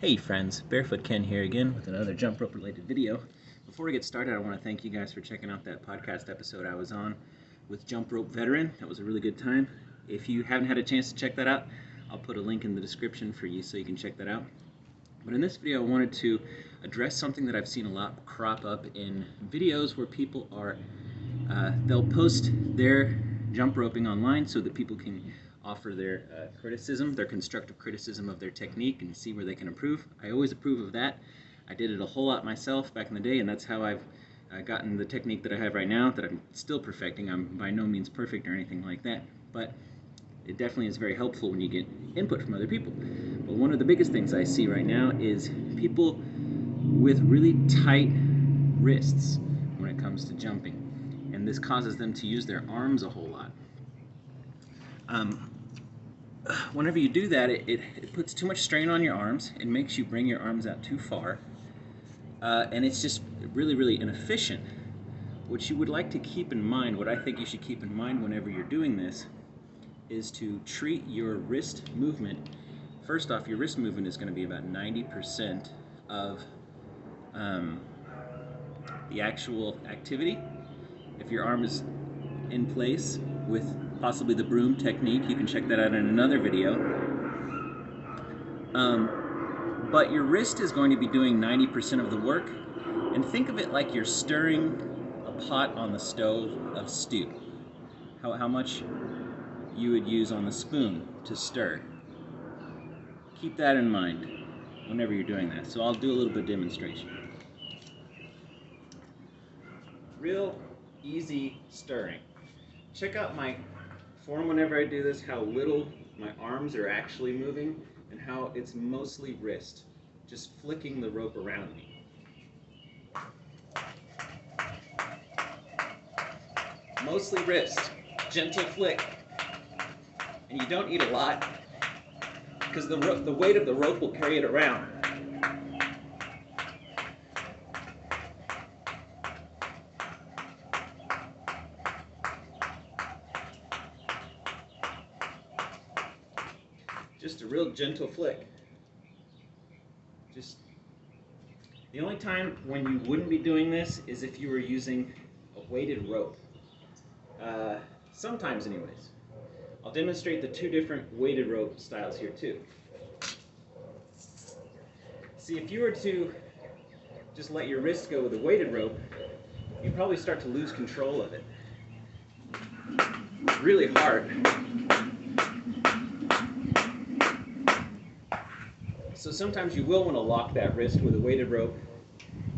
Hey friends, Barefoot Ken here again with another jump rope related video. Before we get started, I want to thank you guys for checking out that podcast episode I was on with Jump Rope Veteran. That was a really good time. If you haven't had a chance to check that out, I'll put a link in the description for you so you can check that out. But in this video, I wanted to address something that I've seen a lot crop up in videos where people are, they'll post their jump roping online so that people can offer their criticism, their constructive criticism of their technique and see where they can improve. I always approve of that. I did it a whole lot myself back in the day, and that's how I've gotten the technique that I have right now, that I'm still perfecting. I'm by no means perfect or anything like that, but it definitely is very helpful when you get input from other people. But one of the biggest things I see right now is people with really tight wrists when it comes to jumping, and this causes them to use their arms a whole lot. Whenever you do that, it puts too much strain on your arms. It makes you bring your arms out too far, and it's just really inefficient. What you would like to keep in mind, what I think you should keep in mind whenever you're doing this, is to treat your wrist movement. First off, your wrist movement is going to be about 90% of the actual activity. If your arm is in place with possibly the broom technique, you can check that out in another video. But your wrist is going to be doing 90% of the work, and think of it like you're stirring a pot on the stove of stew. How much you would use on the spoon to stir. Keep that in mind whenever you're doing that. So I'll do a little bit of demonstration. Real easy stirring. Check out my form whenever I do this, how little my arms are actually moving and how it's mostly wrist, just flicking the rope around me. Mostly wrist, gentle flick. And you don't need a lot because the weight of the rope will carry it around. Just a real gentle flick. The only time when you wouldn't be doing this is if you were using a weighted rope. Sometimes anyways. I'll demonstrate the two different weighted rope styles here too. See, if you were to just let your wrist go with a weighted rope, you'd probably start to lose control of it. It's really hard. So sometimes you will want to lock that wrist with a weighted rope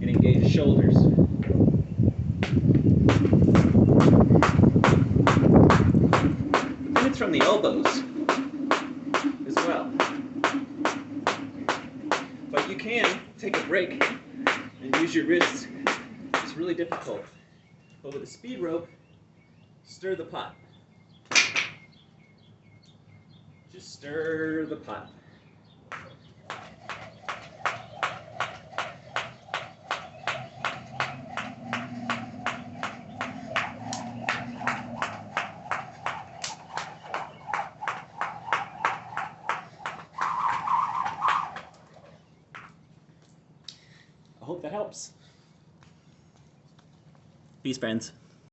and engage shoulders. Then it's from the elbows as well. But you can take a break and use your wrists. It's really difficult. But with a speed rope, stir the pot. Just stir the pot. I hope that helps. Peace, friends.